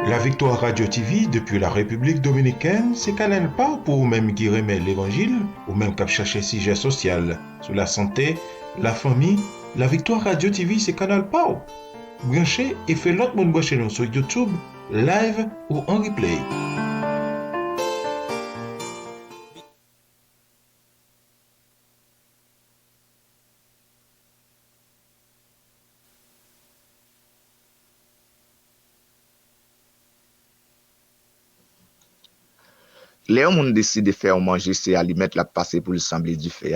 La Victoire Radio TV depuis la République Dominicaine, c'est Canal pas pour même qui remet l'évangile ou même cap chercher sujet social sur la santé, la famille. La Victoire Radio TV, c'est Canal pas. Branchez et fait l'autre monde brancher nous sur YouTube, live ou en replay. Les gens décident de faire manger ces aliments la passer pour le sembler du fait.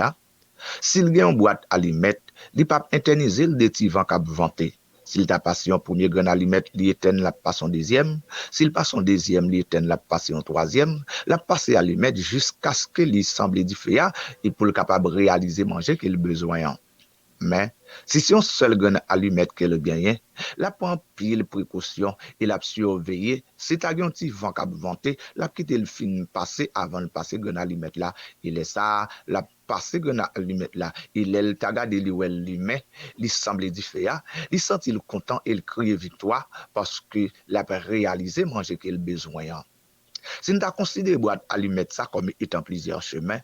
S'il y a une boîte aliments, il pas internaliser le détivant cap vanté. S'il t'a passé un premier grain aliment, il éteint la passe en deuxième. S'il passe en deuxième, il éteint la passe en troisième. La passe aliment jusqu'à ce que il semble du fait et pour le capable réaliser manger qu'il besoin. Mais, si c'est un seul grain allumette que le gagne, la prend pile précaution et la surveiller, c'est à un petit vent qui a vanté, la quitte le fin passer avant de passer grain allumette là, il est ça, la passer grain allumette là, il est t'a regardé lui met, il semble différent, il sentit le content et il crie victoire parce que la réalisé manger qu'il besoin. Si nous avons considéré boîte allumette ça comme étant plusieurs chemins,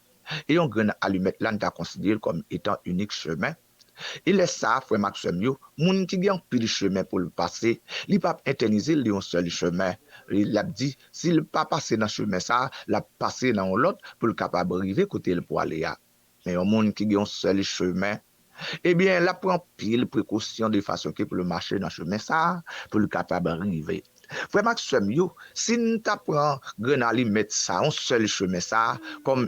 et un grain allumette là, nous avons considéré comme étant unique chemin, il est ça, frère Maxime, moun qui gen pile chemin pour le passer, il pas internaliser li un seul chemin. Il a dit, s'il pas passer dans chemin ça, la passer dans l'autre pour le capable arriver côté le pour aller. Mais un monde qui gen un seul chemin, eh bien, la prend pile précaution de façon que pour le marcher dans chemin ça, pour le capable arriver. Frère Maxime, si nous t'apprend grenali mettre ça, un seul chemin ça, comme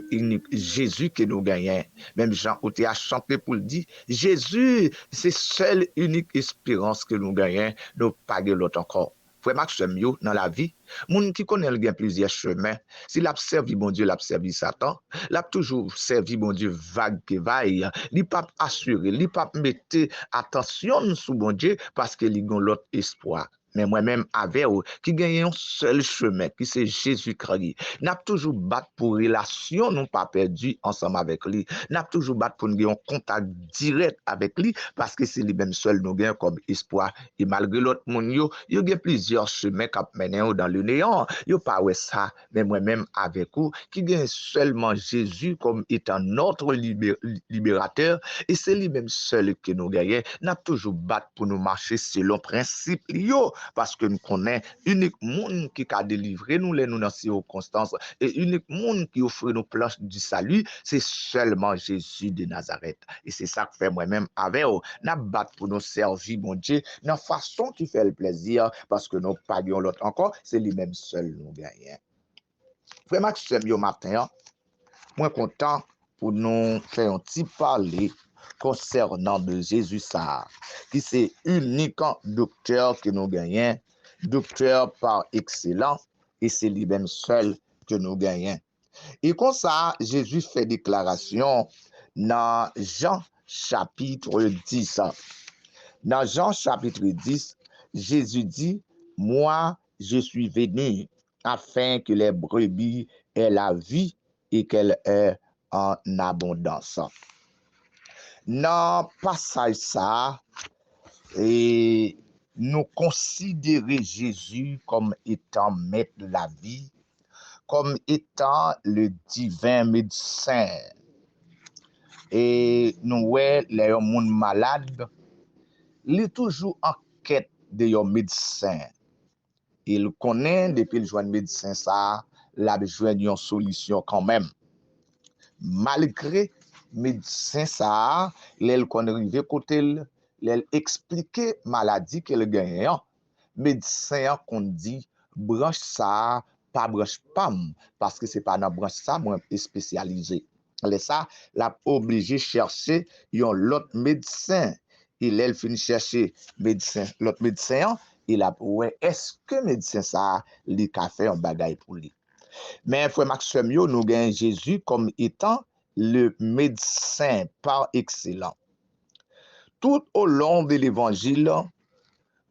Jésus que nous gagnons, même Jean Oté a chanté pour le dire, Jésus, c'est seule unique espérance que nous gagnons, nous pas l'autre encore. Frère Maxime, dans la vie, moun qui connaît le plusieurs chemins, s'il a servi bon Dieu, il a servi Satan, il a toujours servi bon Dieu vague que vaille, il pas assuré, il pas mettre attention sur bon Dieu parce qu'il a l'autre espoir. Mais moi-même, avec eux, qui gagne un seul chemin, qui c'est Jésus-Christ. N'a toujours battu pour relation, non pas perdu ensemble avec lui. N'a toujours battu pour nous un contact direct avec lui, parce que c'est lui-même seul nous gagne comme espoir. Et malgré l'autre monde, il y a plusieurs chemins qui mènent dans le néant. Il n'y a pas ça, mais moi-même avec vous, qui gagne seulement Jésus comme étant notre libérateur, et c'est lui-même seul que nous gagnons. N'a toujours battu pour nous marcher selon principe. Parce que nous connaissons unique monde qui a délivré nous les nous dans ces circonstances et unique monde qui offre nos planches du salut, c'est seulement Jésus de Nazareth. Et c'est ça que fait moi-même avec eux. Nous battons pour nous servir, mon Dieu, dans façon qui fait le plaisir, parce que nous payons l'autre encore, c'est lui-même seul nous gagnons. Frère Maxime, yo matin, moi content pour nous faire un petit parler concernant de Jésus ça, qui c'est unique docteur que nous gagnons, docteur par excellence, et c'est lui-même seul que nous gagnons. Et comme ça, Jésus fait déclaration dans Jean chapitre 10. Dans Jean chapitre 10, Jésus dit, moi, je suis venu afin que les brebis aient la vie et qu'elle ait en abondance. Dans le passage ça, et nous considérer Jésus comme étant maître de la vie, comme étant le divin médecin. Et nous voyons les gens malades, il est toujours en quête de un médecin. Il connaît depuis le joint médecin ça, la besoin d'une solution quand même. Malgré médecin ça, il connaît arrivé côté il expliquer maladie qu'elle gagne. Médecin qu'on dit branche ça, pas branche pam parce que c'est pas dans branche ça moi spécialisé. C'est ça, l'a obligé chercher un l'autre médecin. Il finit chercher médecin, l'autre médecin, il a ouais, est-ce que médecin ça li ka fait un bagay pour lui. Mais frère Maxime, nous gagnons Jésus comme étant le médecin par excellence. Tout au long de l'évangile,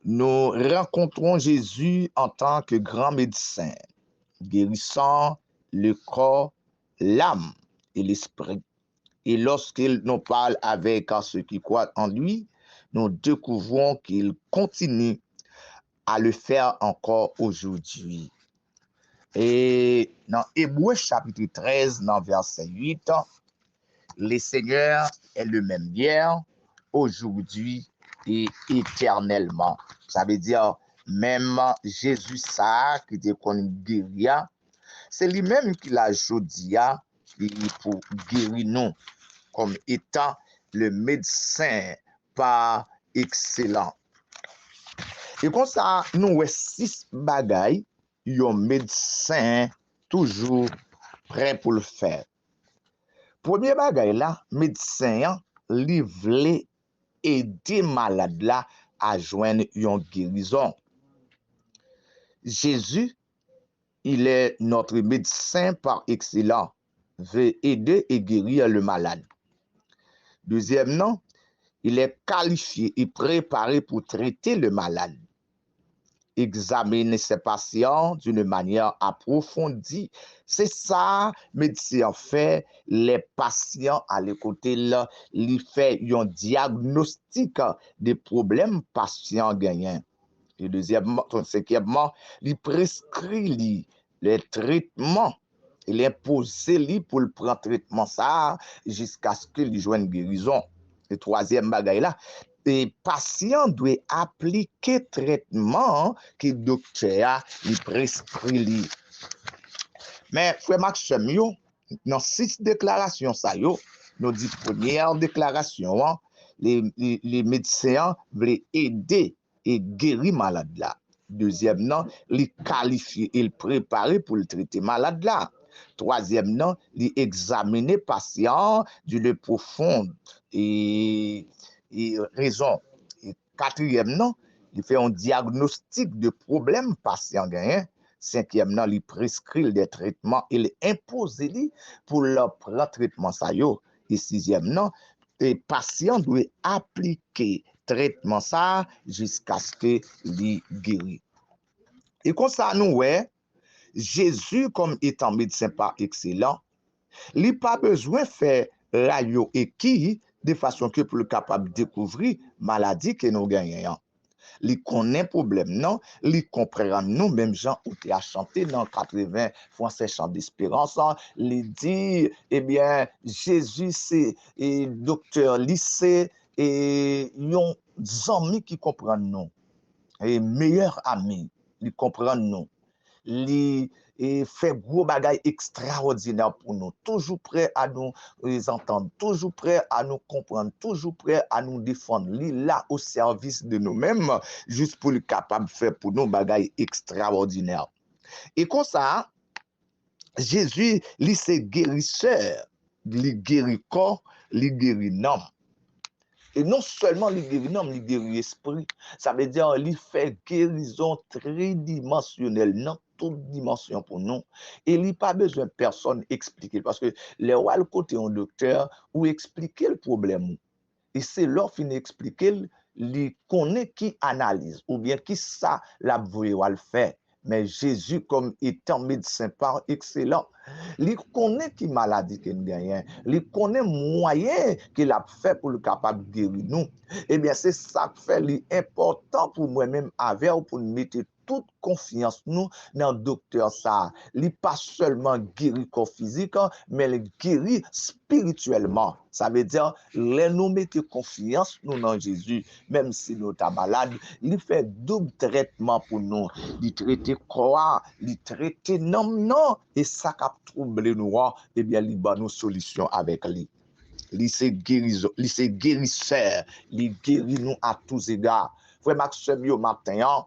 nous rencontrons Jésus en tant que grand médecin, guérissant le corps, l'âme et l'esprit. Et lorsqu'il nous parle avec ceux qui croient en lui, nous découvrons qu'il continue à le faire encore aujourd'hui. Et dans Hébreux chapitre 13, dans verset 8, le Seigneur est le même hier, aujourd'hui et éternellement. Ça veut dire, même Jésus ça, qui était qu'on guérit, c'est lui-même qui l'a jodi pour guérir nous, comme étant le médecin par excellent. Et comme ça, nous avons 6 bagailles, yon médecin toujours prêt pour le faire. Premier bagay là, médecin li vle aider malade là à joindre une guérison. Jésus, il est notre médecin par excellence, veut aider et guérir le malade. Deuxièmement, il est qualifié et préparé pour traiter le malade. Examiner ses patients d'une manière approfondie. C'est ça, médecin fait, les patients à l'écouter là, il fait un diagnostic des problèmes patients gagnants. Et cinquièmement, il prescrit les traitements. Il impose pour le prendre traitement ça jusqu'à ce qu'il joigne guérison. Et troisième bagaille là, les patients doivent appliquer traitement que le docteur lui prescrit. Mais frère Maxime, dans 6 déclarations ça nous dit première déclaration, les médecins veulent aider et guérir malade là. Deuxièmement, les qualifier et le préparer pour le traiter malade là. Troisièmement, les examiner patient d'une profonde et raison. Et quatrièmement, il fait un diagnostic de problème patient gagnant. Cinquièmement, il prescrit des traitements et il impose pour leur prendre traitement ça yo. Et sixièmement, les patients doivent appliquer traitement ça jusqu'à ce que il guérit. Et comme ça nous ouais, Jésus comme étant médecin par excellent, il n'a pas besoin de faire radio et qui de façon que pour le capable de découvrir maladie que nous gagnons. Il connaît problème non, il comprend nous même gens où tu as chanté dans 80 français chant d'espérance, il dit eh bien Jésus c'est docteur lycée et yon amis qui comprennent nous et meilleur ami, il comprend nous. Li fait gros bagaille extraordinaire pour nous, toujours prêt à nous entendre, toujours prêt à nous comprendre, toujours prêt à nous défendre. Li là au service de nous-mêmes, juste pour le capable de faire pour nous bagaille extraordinaire. Et comme ça, Jésus, lui c'est guérisseur, lui guérit corps, lui guérit l'âme. Et non seulement il guérit l'homme, il guérit l'esprit. Ça veut dire qu'il fait guérison tridimensionnelle dans toute dimension pour nous. Et il n'y a pas besoin de personne expliquer. Parce que les rois, le côté un docteur, ou expliquer le problème. Et c'est leur fin expliquer, il connaît qui analyse, ou bien qui ça la voie le fait. Mais Jésus, comme étant médecin par excellent, il connaît qui maladie qu'il gagne, il connaît moyen qu'il a fait pour le capable de guérir nous. Eh bien, c'est ça qui fait l'important pour moi-même avec pour mettre toute confiance nous dans le docteur ça. Il pas seulement guéri corps physique, mais il guérit spirituellement. Ça veut dire, les nous mettons confiance nous dans Jésus, même si nous sommes malades, il fait double traitement pour nous. Il traite quoi, il traite non, et ça qui a troublé nous, eh bien, il a nos solutions avec lui. Il c'est guérisseur, il guérit nous à tous égards. Frère Maxime, yo matin,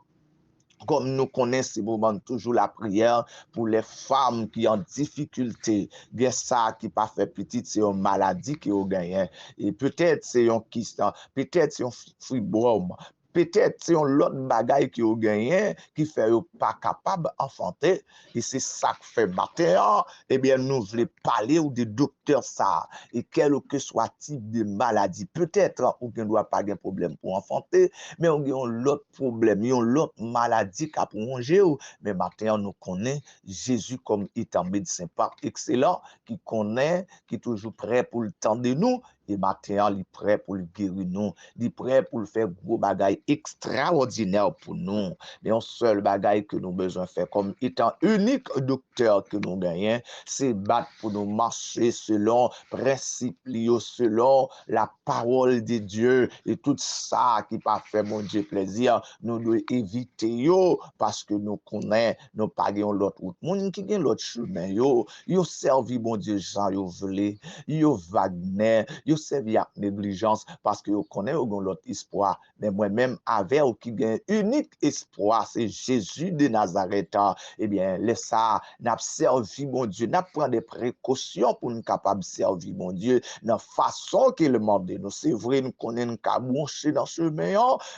comme nous connaissons toujours la prière pour les femmes qui ont difficulté, bien ça qui pas fait petite, c'est une maladie qui ont gagné. Et peut-être c'est un kyste, peut-être c'est un fibrome, peut-être c'est un l'autre bagaille qui ont gagné, qui fait pas capable d'enfanter. Et c'est ça que fait matin. Eh bien, nous voulons parler ou des docteurs ça, et quel que soit type de maladie. Peut-être ou qu'on ne doit pas de problème pour enfanter, mais on a l'autre problème, on a l'autre maladie qui a pour manger. Mais maintenant, nous connaissons Jésus comme étant médecin par excellent, qui connaît, qui est toujours prêt pour le temps de nous, Et maintenant, il est prêt pour le guérir nous. Il est prêt pour le faire gros bagaille extraordinaire pour nous. Mais un seul bagaille que nous avons besoin de faire comme étant unique docteur que nous gagnons, c'est battre pour nous marcher selon principe, selon la parole de Dieu. Et tout ça qui pas fait mon Dieu plaisir, nous devons éviter yo parce que nous connaissons, nous pas l'autre route. Moun qui gagne l'autre chemin yo servi mon Dieu Jean yo voulé, yo Wagner, yo servi avec négligence parce que yo connaît yo l'autre espoir. Mais moi-même avec ou qui gagne unique espoir, c'est Jésus de Nazareth. Eh bien, laisse ça, n'a servi mon Dieu, n'a prend des précautions pour nous capable servir mon Dieu dans façon qu'il demande nous. C'est vrai nous connaissons qu'à boucher dans ce chemin,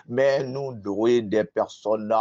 mais nous devons être des personnes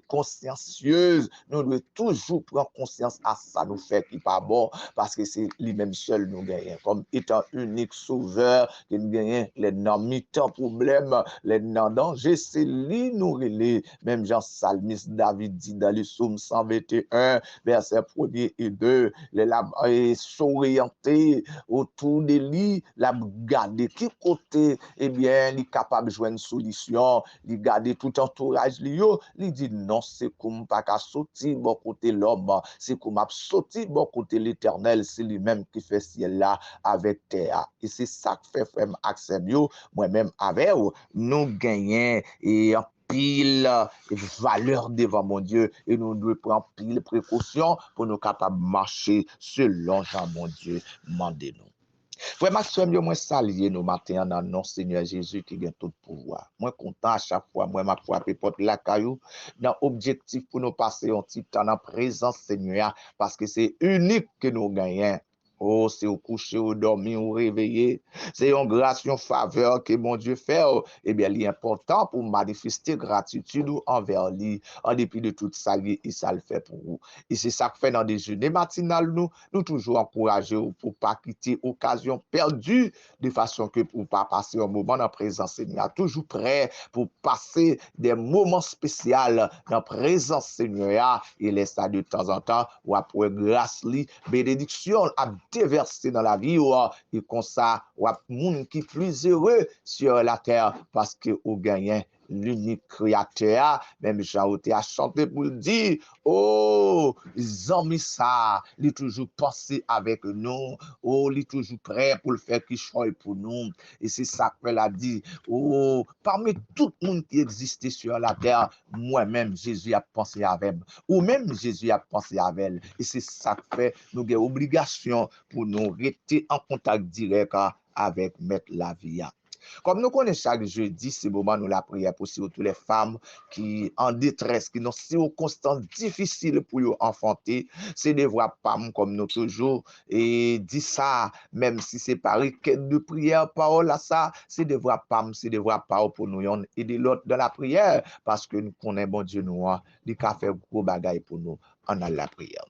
consciencieuses. Nous devons toujours prendre conscience à ça nous fait qui pas bon parce que c'est lui-même seul nous gagnons comme étant unique sauveur que nous gagnons les dans mi-temps problème, les dans danger, c'est lui nous relais. Même Jean Salmiste David dit dans le psaume 121 verset 1er et 2, les s'orienter autour de lui, la garder qui côté, eh bien, il est capable de jouer une solution, il garder tout entourage lui, il dit non, c'est comme pas qu'à sortir bon côté l'homme, c'est comme à sortir bon côté l'éternel, c'est lui-même qui fait ciel là avec terre. Et c'est ça que fait frère Axel moi-même avec nous gagnons et pile valeur devant mon Dieu et nous devons prendre pile précaution pour nous capables de marcher selon Jean mon Dieu mandez-nous. Frère Maxime, moi saluer nous matin dans nom Seigneur Jésus qui gagne tout pouvoir. Moi content à chaque fois moi m'a frappé porte la caillou dans objectif pour nous passer un petit temps dans présence Seigneur parce que c'est unique que nous gagnons. Oh, c'est au coucher, au dormir, au réveiller. C'est une grâce, une faveur que mon Dieu fait. Eh bien, il est important pour manifester gratitude envers lui. En dépit de tout ça, il ça le fait pour vous. Et c'est ça que fait dans des déjeuner matinal, nous toujours encourager pour pas quitter occasion perdue, de façon que pour pas passer un moment dans la présence Seigneur. Toujours prêt pour passer des moments spéciaux dans la présence Seigneur. Et laisse ça de temps en temps, ou après grâce, bénédiction, à déverser dans la vie et comme ça ou monde qui plus heureux sur la terre parce que au gagnant l'unique créateur même Jean-Oté a chanté pour le dire oh zami ça il est toujours pensé avec nous oh il est toujours prêt pour le faire qui choisit pour nous et c'est ça qu'elle a dit oh parmi tout le monde qui existait sur la terre moi-même Jésus a pensé avec ou même Jésus a pensé avec elle et c'est ça que fait nous avons obligation pour nous rester en contact direct avec Maître la vie. Comme nous connaissons chaque jeudi, c'est le moment nous la prière pour toutes les femmes qui en détresse, qui ont circonstances difficiles pour eux enfanter, c'est de voir PAM comme nous toujours et dit ça, même si c'est pas requête de prière, parole à ça, c'est de voir PAM, c'est de voir parole pour nous et de l'autre dans la prière parce que nous connaissons bon Dieu nous, il a fait gros bagaille pour nous en la prière.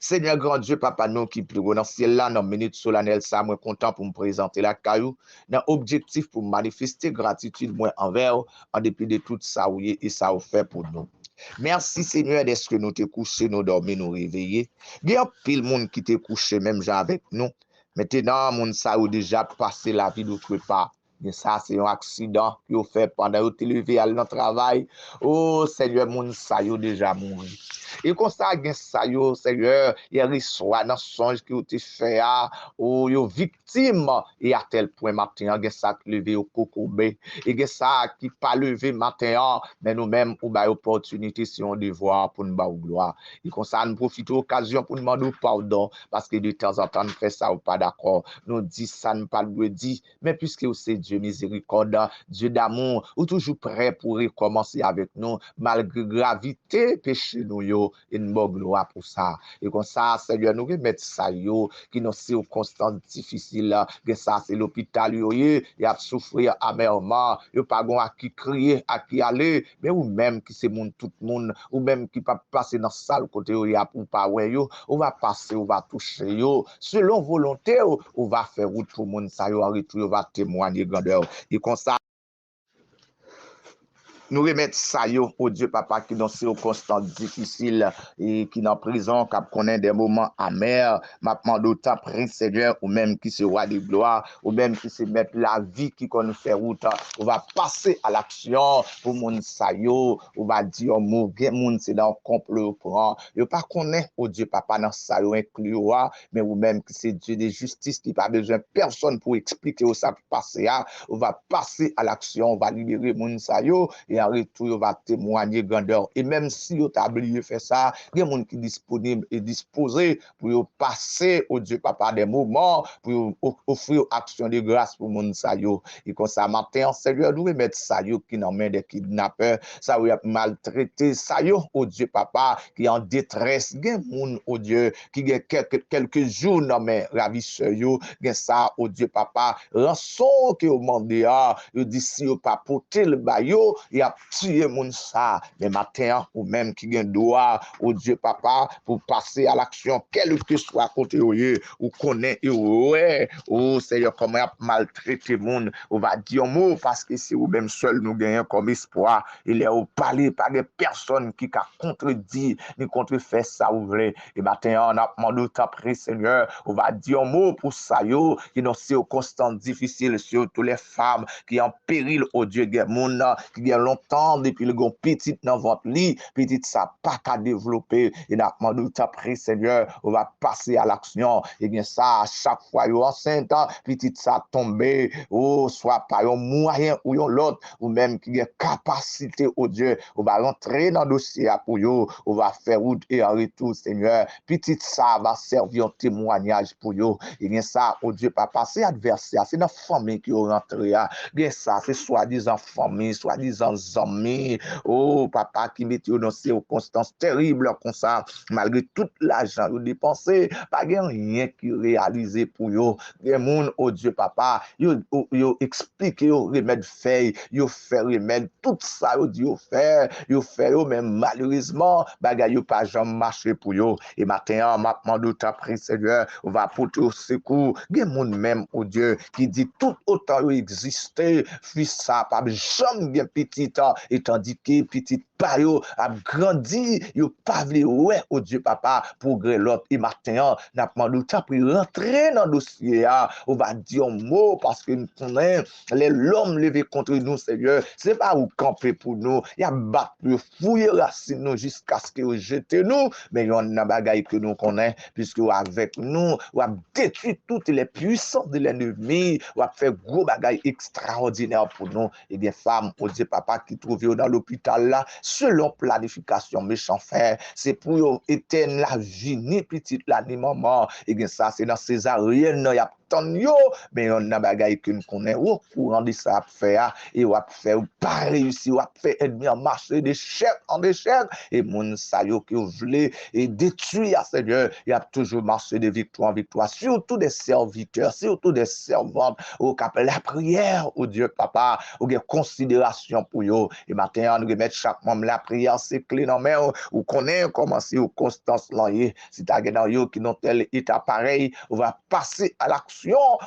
Seigneur grand Dieu, papa nous qui plus haut dans ciel là, dans minute solennelle, ça, moi content pour me présenter la caillou, dans objectif pour manifester gratitude moi envers, en dépit de tout ça oui et ça fait pour nous. Merci Seigneur d'être que nous t'es couché, nous dormir, nous réveiller. Il y a pile monde qui t'est couché même gens avec nous. Maintenant, moun ça ou déjà passé la vie d'autre part. Mais ça, c'est un accident que vous fait pendant que vous levé à notre travail. Oh, Seigneur, moun ça yo déjà mouru. Et comme ça, ça yo, Seigneur, il reçoit dans songe que vous te fait, oh, yo victime. Et à tel point, matin, il ça qui levé au cocobé. Et ça qui pas levé matin, mais nous-mêmes, ou ba opportunité, si on devoir pour nous ba ou gloire. Et comme ça, nous profitons de l'occasion pour nous demander pardon, parce que de temps en temps, nous faisons ça ou pas d'accord. Nous disons ça, nous pas le dire, mais puisque c'est Dieu miséricorde, Dieu d'amour, ou toujours prêt pour recommencer avec nous, malgré gravité, péché nous, yo, et nous gloire pour ça. Et comme ça, Seigneur, nous remettons ça, yo, qui nous circonstances difficiles, que ça, c'est l'hôpital, yo, y a souffrir amèrement, yo, pas gon à qui crier, à qui aller, mais ou même qui c'est monde, tout le monde, ou même qui pas passer dans salle côté, yo, y a pour pas, ouais, yo, on va passer, on va toucher, yo, selon volonté, on va faire route pour monde, ça, yo, en retour, on va témoigner grandeur. Et comme ça, nous remettre ça yo au Dieu papa qui dans ces circonstances difficiles et qui dans prison qui connaît des moments amers maintenant d'autant prie Seigneur ou même qui se roi de gloire ou même qui se mettre la vie qui qu'on nous fait route on va passer à l'action pour moun sa yo on va dire mot gen moun c'est dans complot prend yo pas connaît au Dieu papa dans ça yo inclus mais ou même qui c'est Dieu de justice qui pas besoin personne pour expliquer où ça passer on va passer à l'action on va libérer moun sa yo et en retour, on va témoigner grandeur. Et même si on t'a oublié faire ça, il y a des gens qui sont disponibles et disposés pour passer au Dieu Papa des moments, pour offrir action de grâce pour moun sa yo. Et comme ça, matin, Seigneur, nous remettre ça yo qui n'en met des kidnappeurs, ça yo maltraité, ça yo au Dieu Papa qui est en détresse, il y a des gens au Dieu qui a quelques jours dans mes ravisseurs yo, il y a ça au Dieu Papa, rançon qui au monde dehors, il dit si yo pas porter le bayo, il a tué moun ça mais matin ou même qui gagne droit au Dieu papa pour passer à l'action quel que soit côté ou connaît et ouais oh Seigneur comment a maltraité moun on va dire mot parce que c'est ou même seul nous gagnons comme espoir il est au parler par des personnes qui a contredit ni contrefait ça ou vrai et matin on a demandé après Seigneur on va dire mot pour ça yo qui dans ces circonstances difficiles surtout les femmes qui en péril au Dieu moun qui a longtemps depuis le gon petit dans votre lit petit ça pas qu'à développer et n'a demandé après Seigneur on va passer à l'action et bien ça à chaque fois yo enceinte petit ça tomber ou soit par un moyen ou l'autre ou même qui a capacité au Dieu on va rentrer dans le dossier pour yo on va faire route et en retour Seigneur petit ça va servir un témoignage pour yo et bien ça au Dieu pas passer adversaire c'est dans famille qui rentré bien ça c'est soi-disant famille soi-disant amis oh papa qui met dans ces circonstances terribles comme ça malgré tout l'argent vous dépensé pas rien qui réalisé pour yo des monde oh Dieu papa yo explique yo remède fait yo fait remède tout ça yo fait yo même malheureusement bagay yo pas jamais marché pour yo et matin m'a demandé ta prière Seigneur on va porter au secours des monde même oh Dieu qui dit tout autant yo exister fils ça pas jamais bien petit et tandis que petit payo a grandi yo pas vle ouais au Dieu papa pour l'autre et matin n'a demandé ta pour rentrer dans dossier on va dire un mot parce que nous connaissons l'homme levé contre nous Seigneur c'est pas où camper pour nous il a battre fouiller racine nous jusqu'à ce que jeter nous mais on a bagaille que nous connaissons puisque avec nous on a détruit toutes les puissances de l'ennemi on a fait gros bagaille extraordinaire pour nous et bien femmes au Dieu papa qui trouve dans l'hôpital là selon planification méchant faire c'est pour éteindre la vie ni petite là ni maman et bien ça c'est dans césarienne il y a yo mais on a bagaille que nous connaît au courant de ça faire et on va faire pas réussir on va faire ennemi en marché d'échec en échec et mon sa yo qui voulait et détruire Seigneur il y a toujours marché de victoire en victoire surtout des serviteurs surtout des servantes au cap la prière au Dieu papa au considération pour yo et matin nous remettre chaque membre la prière c'est clé dans main ou connaît comment c'est au constance là si ta dans yo qui non tel état pareil on va passer à l'action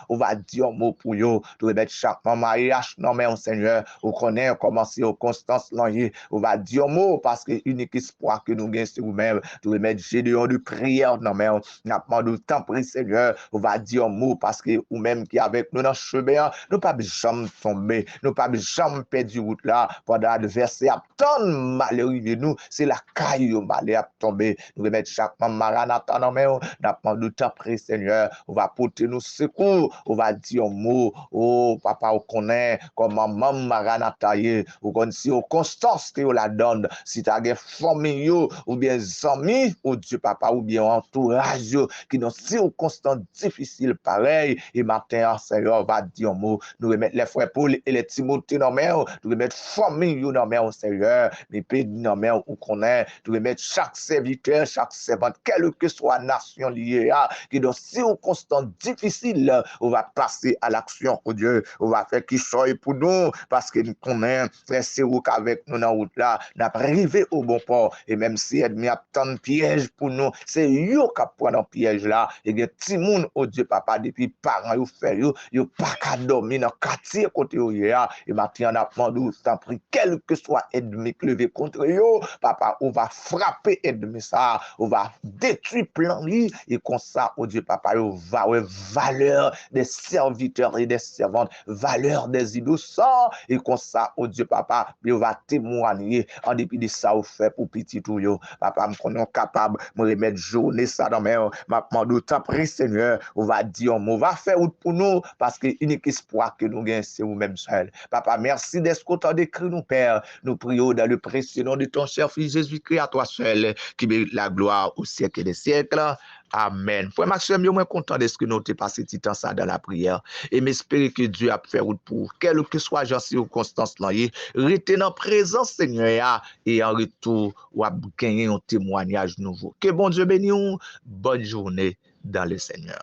on va dire un mot pour yo de remettre chaque mariage non mais Seigneur on connaît comment c'est aux constance l'année on va dire un mot parce que unique espoir que nous gagnons c'est nous-mêmes de remettre gédéon de prière non mais on n'a pas de temps pris Seigneur on va dire un mot parce que ou même qui avec nous dans chemin nous pas jamais tomber nous pas jamais perdre route là pendant adversaire attendre mal arriver nous c'est la caille mal à tomber nous remettre chaque maranatha non mais on n'a pas de temps pris Seigneur on va porter nous secours on va dire un mot oh papa on connaît comment maman maranatha ou connaît si au constance que on la donne si tu as des familles ou bien amis ou Dieu papa ou bien entourage qui dans circonstances difficiles pareil et matin Seigneur va dire un mot nous remettre les frères Paul et les Timothée dans main nous remettre famille dans main Seigneur mais pays dans main ou connaît nous remettre chaque serviteur chaque servante quelle que soit nation liée qui dans circonstances difficiles difficile, on va passer à l'action, oh Dieu, on va faire qui soit pour nous, parce que nous connaissons, c'est où qu'avec nous dans la route là, nous arrivé au bon port, et même si ennemi a tant de pièges pour nous, c'est eux qui prennent dans piège là, et que tout le monde, oh Dieu, papa, depuis parents, ils fait, ils pas qu'à dormir dans le quartier côté où il y a, et maintenant, on a demandé, t'en prie, quel que soit ennemi qui levé contre eux, papa, on va frapper ennemi ça, on va détruire plan lui, et comme ça, oh Dieu, papa, on va avoir valeur des serviteurs et des servantes, valeur des innocents, et comme ça, oh Dieu, papa, on va témoigner, en dépit de ça, on fait pour petit tout, yo, papa, nous capable, de remettre journée ça dans mes mains, maintenant, d'autant prie, Seigneur, on va dire, on va faire route pour nous, parce que l'unique espoir que nous gagnons, c'est nous-mêmes seuls. Papa, merci d'être content d'écrire nous, Père. Nous prions dans le précieux nom de ton cher Fils Jésus-Christ, à toi seul, qui mérite la gloire au siècle des siècles. Amen. Frère Maxime, je suis content de ce que nous avons passé tout temps ça dans la prière. Et m'espérer que Dieu a fait route pour quelle que soit la circonstance là, rester dans présence Seigneur et en retour, ou à gagner un témoignage nouveau. Que bon Dieu bénisse, bonne journée dans le Seigneur.